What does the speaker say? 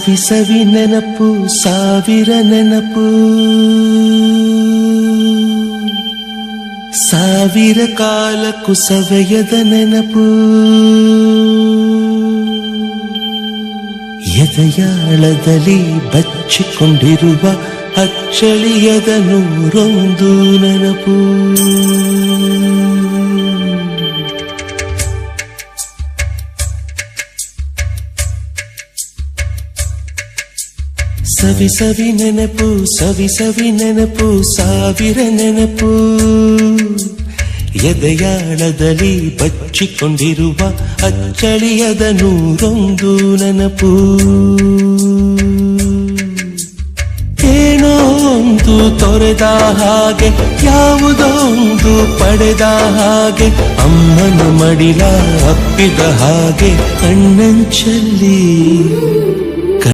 ಸವಿ ನೆನಪು ಸಾವಿರ ನೆನಪು ಸಾವಿರ ಕಾಲಕ್ಕೂ ಸವೆಯದ ನೆನಪು ಎದೆಯಾಳದಲ್ಲಿ ಬಚ್ಚಿಕೊಂಡಿರುವ ಅಚ್ಚಳಿಯದ ನೂರೊಂದು ನೆನಪು ಸವಿ ಸವಿ ನೆನಪು ಸವಿ ಸವಿ ನೆನಪು ಸಾವಿರ ನೆನಪು ಎದೆಯಾಳದಲ್ಲಿ ಬಚ್ಚಿಕೊಂಡಿರುವ ಅಚ್ಚಳಿಯದ ನೂರೊಂದು ನೆನಪು ಏನೋ ಒಂದು ತೊರೆದ ಹಾಗೆ ಯಾವುದೋ ಒಂದು ಪಡೆದ ಹಾಗೆ ಅಮ್ಮನ ಮಡಿಲ ಅಪ್ಪಿದ ಹಾಗೆ ಕಣ್ಣಂಚಲ್ಲಿ